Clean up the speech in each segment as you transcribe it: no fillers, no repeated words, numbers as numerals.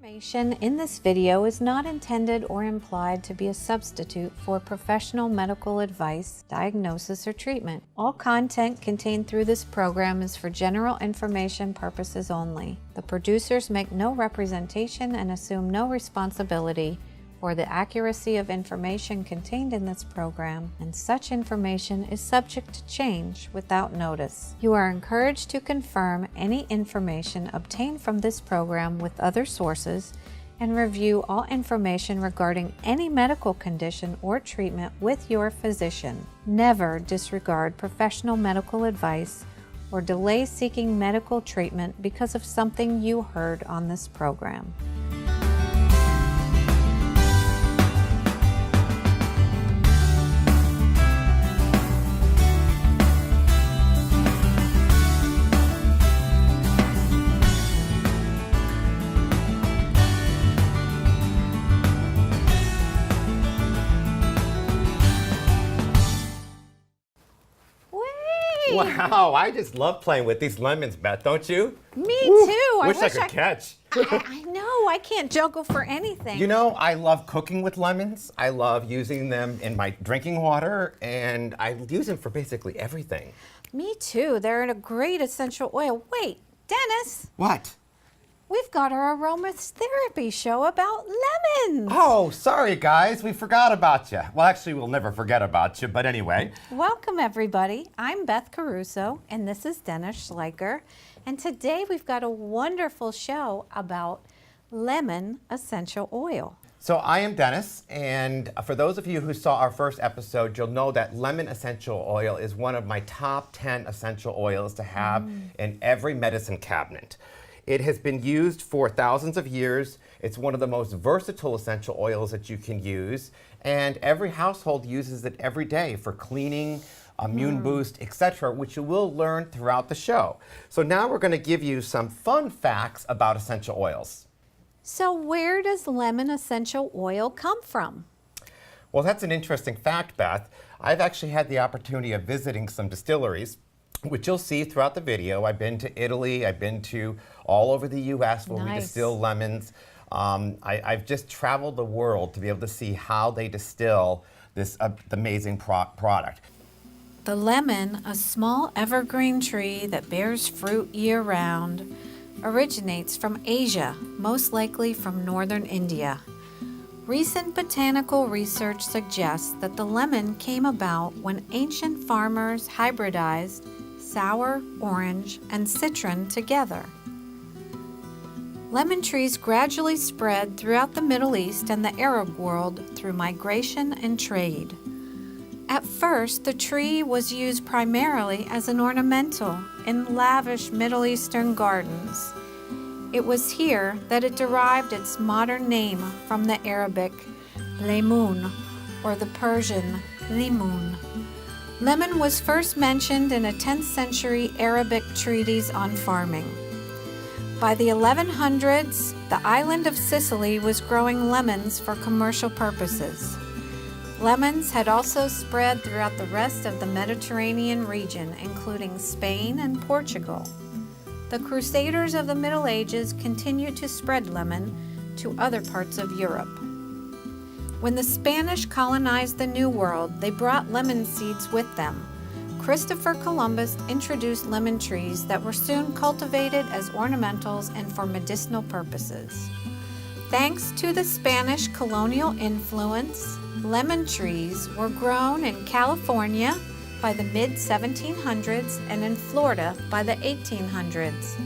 Information in this video is not intended or implied to be a substitute for professional medical advice, diagnosis, or treatment. All content contained through this program is for general information purposes only. The producers make no representation and assume no responsibility for the accuracy of information contained in this program, and such information is subject to change without notice. You are encouraged to confirm any information obtained from this program with other sources and review all information regarding any medical condition or treatment with your physician. Never disregard professional medical advice or delay seeking medical treatment because of something you heard on this program. Wow, I just love playing with these lemons, Beth, don't you? Me too. Wish I could catch. I know, I can't juggle for anything. You know, I love cooking with lemons. I love using them in my drinking water, and I use them for basically everything. Me too. They're a great essential oil. Wait, Dennis. What? We've got our Aromatherapy show about lemons. Oh, sorry, guys. We forgot about you. Well, actually, we'll never forget about you, but anyway. Welcome, everybody. I'm Beth Caruso, and this is Dennis Schleicher. And today we've got a wonderful show about lemon essential oil. So I am Dennis, and for those of you who saw our first episode, you'll know that lemon essential oil is one of my top 10 essential oils to have in every medicine cabinet. It has been used for thousands of years. It's one of the most versatile essential oils that you can use, and every household uses it every day for cleaning, immune boost, etc., which you will learn throughout the show. So now we're going to give you some fun facts about essential oils. So where does lemon essential oil come from? Well, that's an interesting fact, Beth. I've actually had the opportunity of visiting some distilleries, which you'll see throughout the video. I've been to Italy, I've been to all over the US where we distill lemons. I've just traveled the world to be able to see how they distill this amazing product. The lemon, a small evergreen tree that bears fruit year-round, originates from Asia, most likely from northern India. Recent botanical research suggests that the lemon came about when ancient farmers hybridized sour, orange, and citron together. Lemon trees gradually spread throughout the Middle East and the Arab world through migration and trade. At first, the tree was used primarily as an ornamental in lavish Middle Eastern gardens. It was here that it derived its modern name from the Arabic laymun or the Persian limun. Lemon was first mentioned in a 10th century Arabic treatise on farming. By the 1100s, the island of Sicily was growing lemons for commercial purposes. Lemons had also spread throughout the rest of the Mediterranean region, including Spain and Portugal. The Crusaders of the Middle Ages continued to spread lemon to other parts of Europe. When the Spanish colonized the New World, they brought lemon seeds with them. Christopher Columbus introduced lemon trees that were soon cultivated as ornamentals and for medicinal purposes. Thanks to the Spanish colonial influence, lemon trees were grown in California by the mid-1700s and in Florida by the 1800s.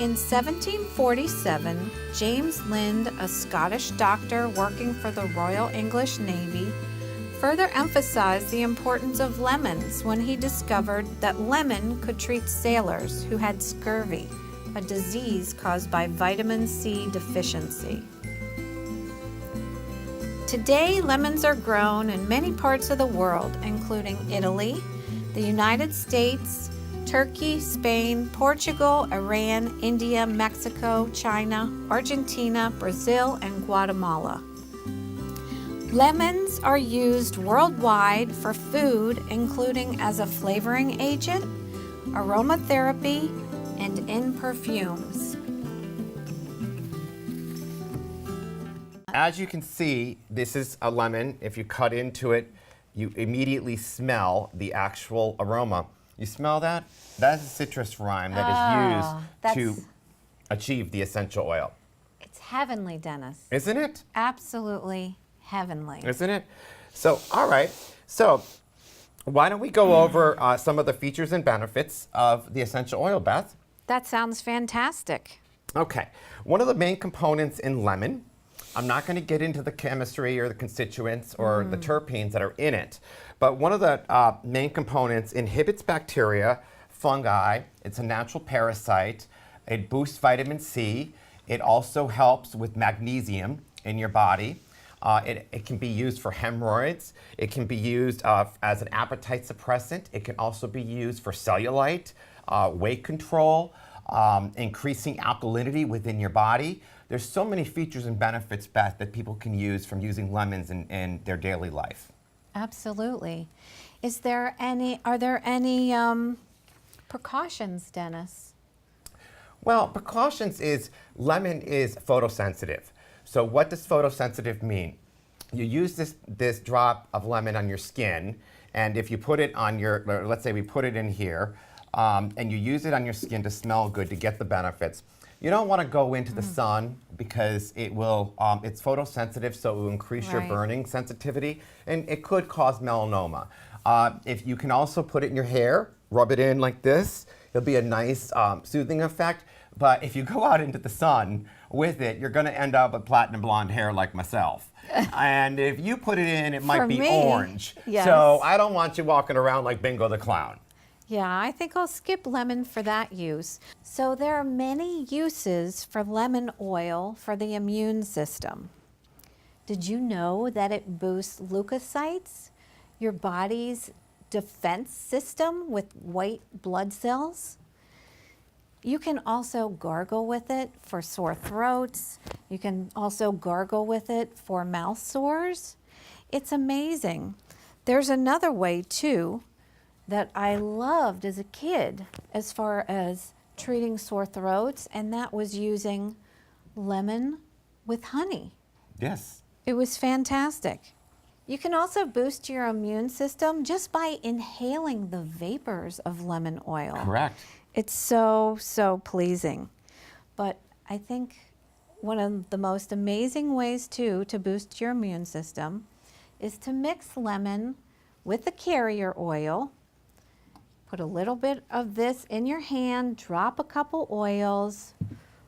In 1747, James Lind, a Scottish doctor working for the Royal English Navy, further emphasized the importance of lemons when he discovered that lemon could treat sailors who had scurvy, a disease caused by vitamin C deficiency. Today, lemons are grown in many parts of the world, including Italy, the United States, Turkey, Spain, Portugal, Iran, India, Mexico, China, Argentina, Brazil, and Guatemala. Lemons are used worldwide for food, including as a flavoring agent, aromatherapy, and in perfumes. as you can see, this is a lemon. If you cut into it, you immediately smell the actual aroma. You smell that? That's a citrus rime that is used to achieve the essential oil. It's heavenly, Dennis. Isn't it? Absolutely heavenly. Isn't it? So, all right. So, why don't we go over some of the features and benefits of the essential oil, Beth? That sounds fantastic. Okay. One of the main components in lemon, I'm not going to get into the chemistry or the constituents or the terpenes that are in it, but one of the main components inhibits bacteria, fungi. It's a natural parasite. It boosts vitamin C. It also helps with magnesium in your body. It can be used for hemorrhoids. It can be used as an appetite suppressant. It can also be used for cellulite, weight control, increasing alkalinity within your body. There's so many features and benefits, Beth, that people can use from using lemons in their daily life. Absolutely. Are there any precautions, Dennis? Well, precautions is lemon is photosensitive. So what does photosensitive mean? You use this drop of lemon on your skin, and if you put it on your, let's say we put it in here, and you use it on your skin to smell good, to get the benefits. You don't want to go into the sun because it will, it's photosensitive, so it will increase your burning sensitivity, and it could cause melanoma. If you can also put it in your hair, rub it in like this, it'll be a nice soothing effect. But if you go out into the sun with it, you're going to end up with platinum blonde hair like myself. And if you put it in, it might be orange. Yes. So I don't want you walking around like Bingo the Clown. Yeah, I think I'll skip lemon for that use. So there are many uses for lemon oil for the immune system. Did you know that it boosts leukocytes, your body's defense system with white blood cells? You can also gargle with it for sore throats. You can also gargle with it for mouth sores. It's amazing. There's another way too that I loved as a kid as far as treating sore throats, and that was using lemon with honey. Yes. It was fantastic. You can also boost your immune system just by inhaling the vapors of lemon oil. Correct. It's so, so pleasing. But I think one of the most amazing ways too to boost your immune system is to mix lemon with the carrier oil. Put a little bit of this in your hand, drop a couple oils,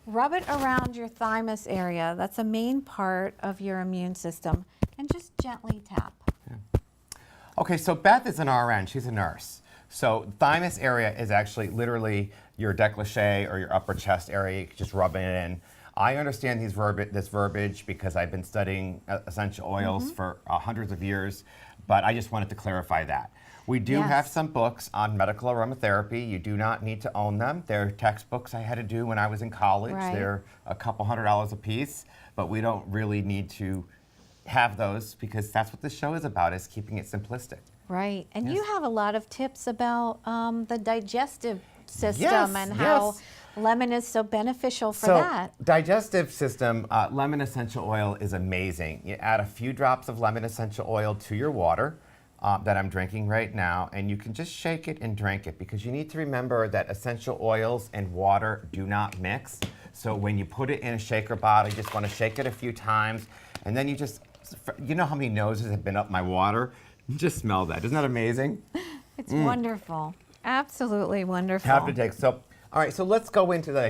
rub it around your thymus area. That's a main part of your immune system. And just gently tap. Yeah. Okay, so Beth is an RN. She's a nurse. So thymus area is actually literally your décolleté or your upper chest area. You can just rub it in. I understand this verbiage because I've been studying essential oils for hundreds of years, but I just wanted to clarify that. We do have some books on medical aromatherapy. You do not need to own them. They're textbooks I had to do when I was in college. They're a couple $100 a piece, but we don't really need to have those because that's what this show is about, is keeping it simplistic. Right, and you have a lot of tips about the digestive system and how lemon is so beneficial for that. Digestive system, lemon essential oil is amazing. You add a few drops of lemon essential oil to your water that I'm drinking right now, and you can just shake it and drink it, because you need to remember that essential oils and water do not mix. So when you put it in a shaker bottle, you just want to shake it a few times, and then you know how many noses have been up my water? Just smell that. Isn't that amazing? It's wonderful. Absolutely wonderful. Have to take. So, all right, so let's go into the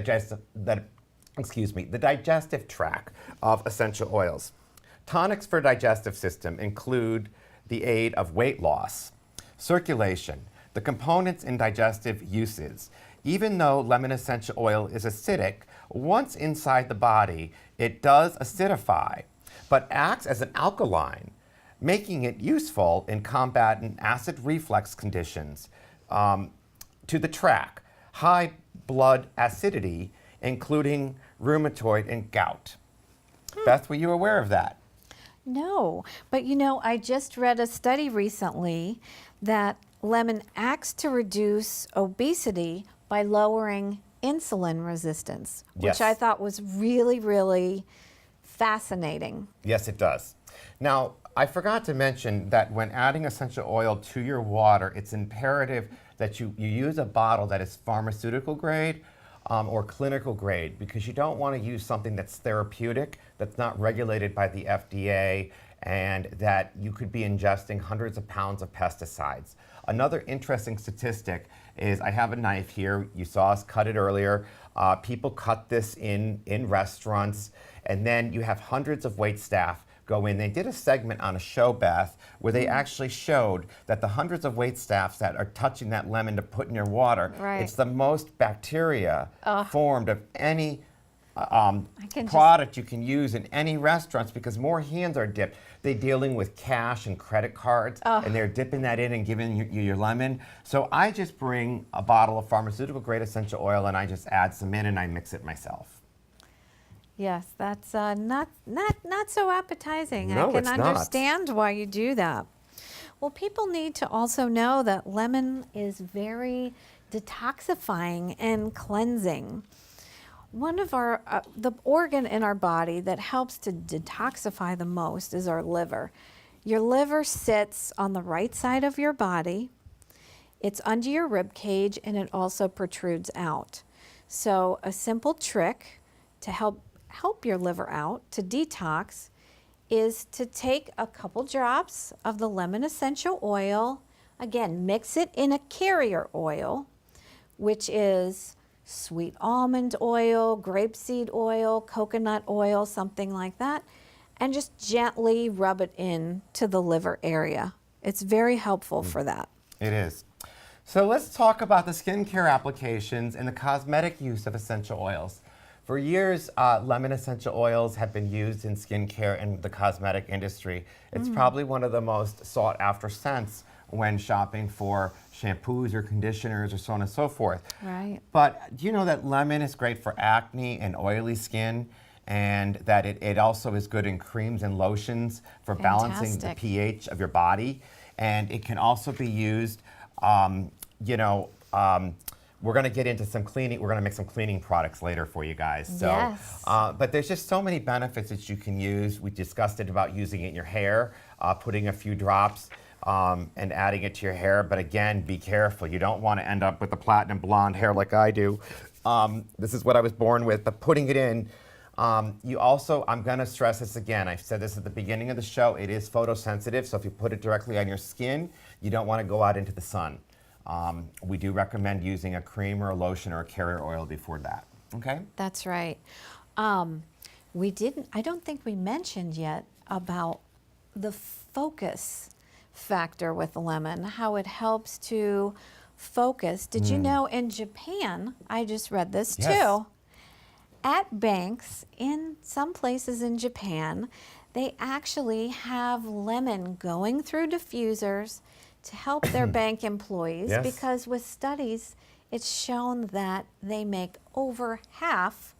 digestive tract of essential oils. Tonics for digestive system include the aid of weight loss, circulation, the components in digestive uses. Even though lemon essential oil is acidic, once inside the body, it does acidify, but acts as an alkaline, making it useful in combating acid reflux conditions to the tract, high blood acidity, including rheumatoid and gout. Beth, were you aware of that? No, but you know, I just read a study recently that lemon acts to reduce obesity by lowering insulin resistance, which I thought was really, really fascinating. Yes, it does. Now, I forgot to mention that when adding essential oil to your water, it's imperative that you use a bottle that is pharmaceutical grade or clinical grade, because you don't want to use something that's therapeutic, that's not regulated by the FDA, and that you could be ingesting hundreds of pounds of pesticides. Another interesting statistic is, I have a knife here. You saw us cut it earlier. People cut this in restaurants, and then you have hundreds of wait staff go in. They did a segment on a show, Beth, where they actually showed that the hundreds of wait staffs that are touching that lemon to put in your water, it's the most bacteria formed of any product you can use in any restaurants, because more hands are dipped. They're dealing with cash and credit cards, and they're dipping that in and giving you your lemon. So I just bring a bottle of pharmaceutical grade essential oil and I just add some in and I mix it myself. Yes, that's not so appetizing. No, I can it's not. understand why you do that. Well, people need to also know that lemon is very detoxifying and cleansing. One of our, the organ in our body that helps to detoxify the most is our liver. Your liver sits on the right side of your body. It's under your rib cage, and it also protrudes out. So a simple trick to help your liver out, to detox, is to take a couple drops of the lemon essential oil. Again, mix it in a carrier oil, which is sweet almond oil, grapeseed oil, coconut oil, something like that, and just gently rub it in to the liver area. It's very helpful for that. It is. So let's talk about the skincare applications and the cosmetic use of essential oils. For years, lemon essential oils have been used in skincare and the cosmetic industry. It's probably one of the most sought after scents when shopping for shampoos or conditioners or so on and so forth. Right. But do you know that lemon is great for acne and oily skin, and that it also is good in creams and lotions for balancing the pH of your body? And it can also be used, we're going to get into some cleaning. We're going to make some cleaning products later for you guys. So, yes. But there's just so many benefits that you can use. We discussed it about using it in your hair, putting a few drops and adding it to your hair. But again, be careful. You don't want to end up with the platinum blonde hair like I do. This is what I was born with. But putting it in, you also, I'm going to stress this again. I've said this at the beginning of the show. It is photosensitive. So if you put it directly on your skin, you don't want to go out into the sun. We do recommend using a cream or a lotion or a carrier oil before that. Okay? That's right. I don't think we mentioned yet about the focus factor with lemon, how it helps to focus. Did you know in Japan, I just read this too, at banks in some places in Japan, they actually have lemon going through diffusers to help their bank employees, because with studies, it's shown that they make over half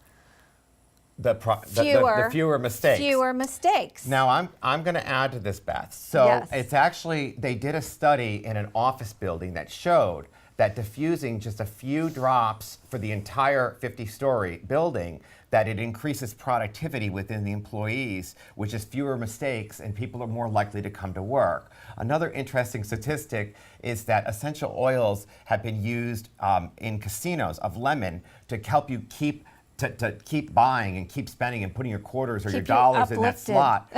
fewer mistakes. Fewer mistakes. Now, I'm going to add to this, Beth. So it's actually, they did a study in an office building that showed that diffusing just a few drops for the entire 50-story building, that it increases productivity within the employees, which is fewer mistakes, and people are more likely to come to work. Another interesting statistic is that essential oils have been used in casinos of lemon to help you keep buying and keep spending and putting your quarters or your dollars in that slot.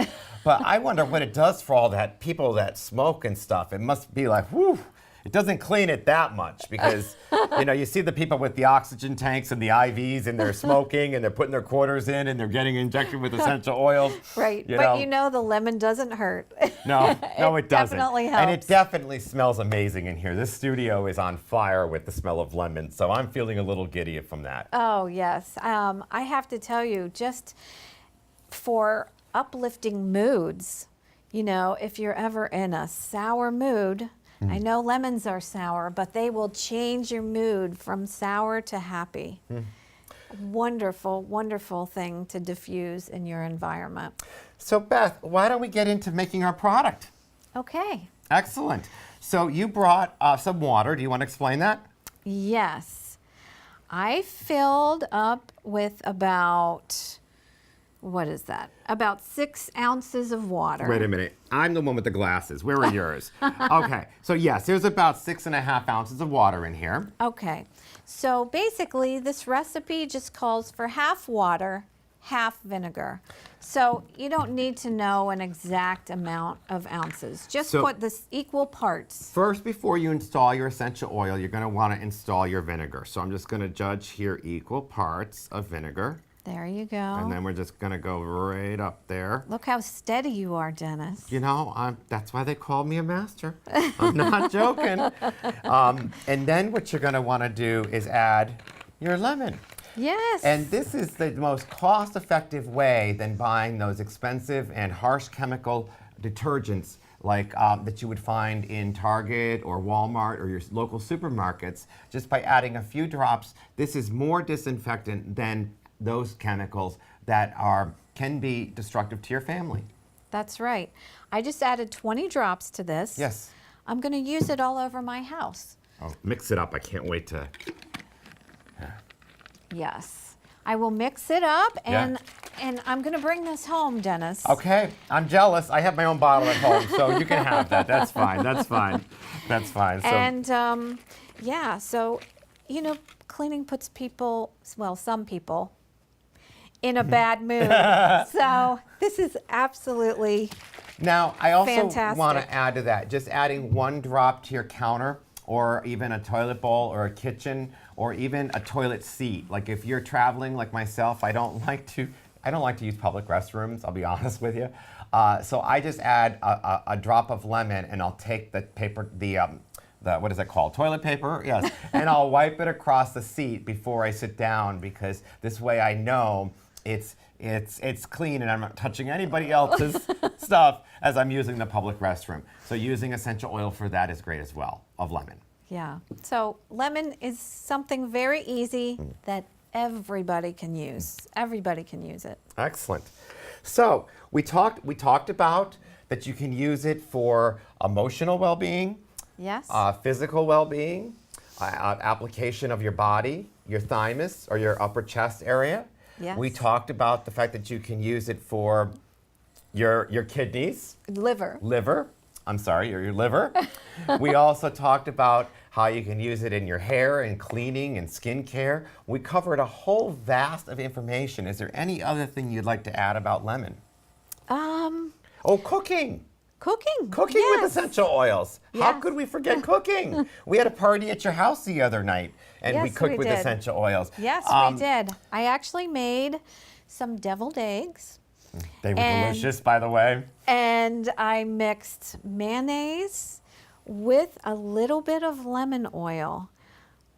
But I wonder what it does for all that people that smoke and stuff. It must be like, whew. It doesn't clean it that much, because you see the people with the oxygen tanks and the IVs, and they're smoking and they're putting their quarters in and they're getting injected with essential oils. Right, but the lemon doesn't hurt. No, it doesn't. Definitely helps. And it definitely smells amazing in here. This studio is on fire with the smell of lemon, so I'm feeling a little giddy from that. Oh, yes. I have to tell you, just for uplifting moods, if you're ever in a sour mood, I know lemons are sour, but they will change your mood from sour to happy. Wonderful, wonderful thing to diffuse in your environment. So Beth, why don't we get into making our product? Okay. Excellent. So you brought some water. Do you want to explain that? Yes. I filled up with about what is that? About 6 ounces of water. Wait a minute. I'm the one with the glasses. Where are yours? Okay. So yes, there's about 6.5 ounces of water in here. Okay. So basically, this recipe just calls for half water, half vinegar. So you don't need to know an exact amount of ounces. Just put this equal parts. First, before you install your essential oil, you're going to want to install your vinegar. So I'm just going to judge here equal parts of vinegar. There you go. And then we're just going to go right up there. Look how steady you are, Dennis. You know, that's why they called me a master. I'm not joking. And then what you're going to want to do is add your lemon. Yes. And this is the most cost-effective way than buying those expensive and harsh chemical detergents like that you would find in Target or Walmart or your local supermarkets. Just by adding a few drops, this is more disinfectant than those chemicals that can be destructive to your family. That's right. I just added 20 drops to this. Yes. I'm going to use it all over my house. Oh, mix it up. I can't wait to... Yes. I will mix it up, and I'm going to bring this home, Dennis. Okay. I'm jealous. I have my own bottle at home, so you can have that. That's fine. That's fine. That's fine. So, and, yeah, so, you know, cleaning puts people, well, some people, in a bad mood. So this is absolutely now, I also fantastic. want to add to that, just adding 1 drop to your counter or even a toilet bowl or a kitchen or even a toilet seat. Like if you're traveling like myself, I don't like to use public restrooms, I'll be honest with you. So I just add a drop of lemon and I'll take the paper, what is it called? Toilet paper? Yes. And I'll wipe it across the seat before I sit down because this way I know it's clean and I'm not touching anybody else's stuff as I'm using the public restroom. So using essential oil for that is great as well, of lemon. Yeah. So lemon is something very easy that everybody can use. Everybody can use it. Excellent. So we talked about that you can use it for emotional well-being, Yes. physical well-being, application of your body, your thymus or your upper chest area. Yes. We talked about the fact that you can use it for your kidneys, Liver. I'm sorry, your liver. We also talked about how you can use it in your hair and cleaning and skincare. We covered a whole vast of information. Is there any other thing you'd like to add about lemon? Oh, cooking. Cooking. Cooking yes. with essential oils. How Yes. could we forget cooking? We had a party at your house the other night, and we Yes, cooked we with did. essential oils. Yes, we did. I actually made some deviled eggs. They were delicious, by the way. And I mixed mayonnaise with a little bit of lemon oil.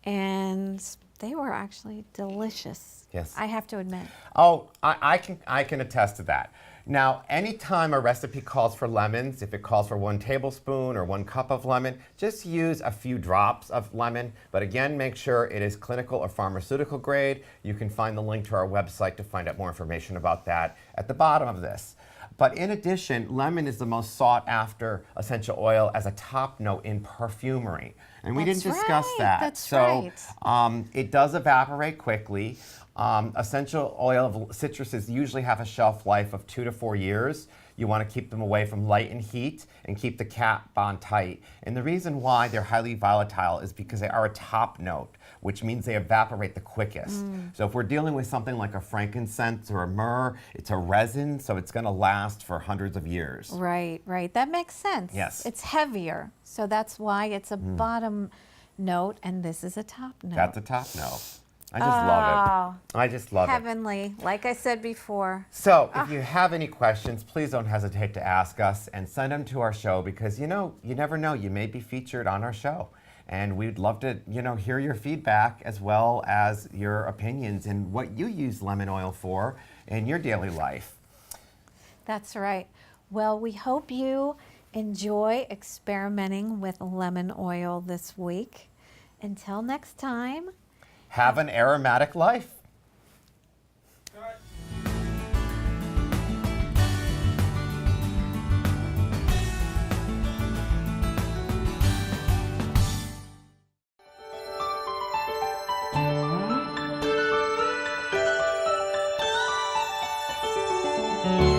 And they were actually delicious. Yes. I have to admit. Oh, I can attest to that. Now, anytime a recipe calls for lemons, if it calls for 1 tablespoon or 1 cup of lemon, just use a few drops of lemon. But again, make sure it is clinical or pharmaceutical grade. You can find the link to our website to find out more information about that at the bottom of this. But in addition, lemon is the most sought after essential oil as a top note in perfumery. And we That's didn't discuss right, that. that's so right. It does evaporate quickly. Essential oil of citruses usually have a shelf life of 2 to 4 years. You want to keep them away from light and heat and keep the cap on tight. And the reason why they're highly volatile is because they are a top note, which means they evaporate the quickest. So if we're dealing with something like a frankincense or a myrrh, it's a resin, so it's going to last for hundreds of years. Right, right. That makes sense. Yes. It's heavier. So that's why it's a bottom note and this is a top note. That's a top note. I just love it. I just love it. Heavenly, like I said before. So if you have any questions, please don't hesitate to ask us and send them to our show because, you know, you never know, you may be featured on our show. And we'd love to, you know, hear your feedback as well as your opinions and what you use lemon oil for in your daily life. That's right. Well, we hope you enjoy experimenting with lemon oil this week. Until next time. Have an aromatic life. Bye.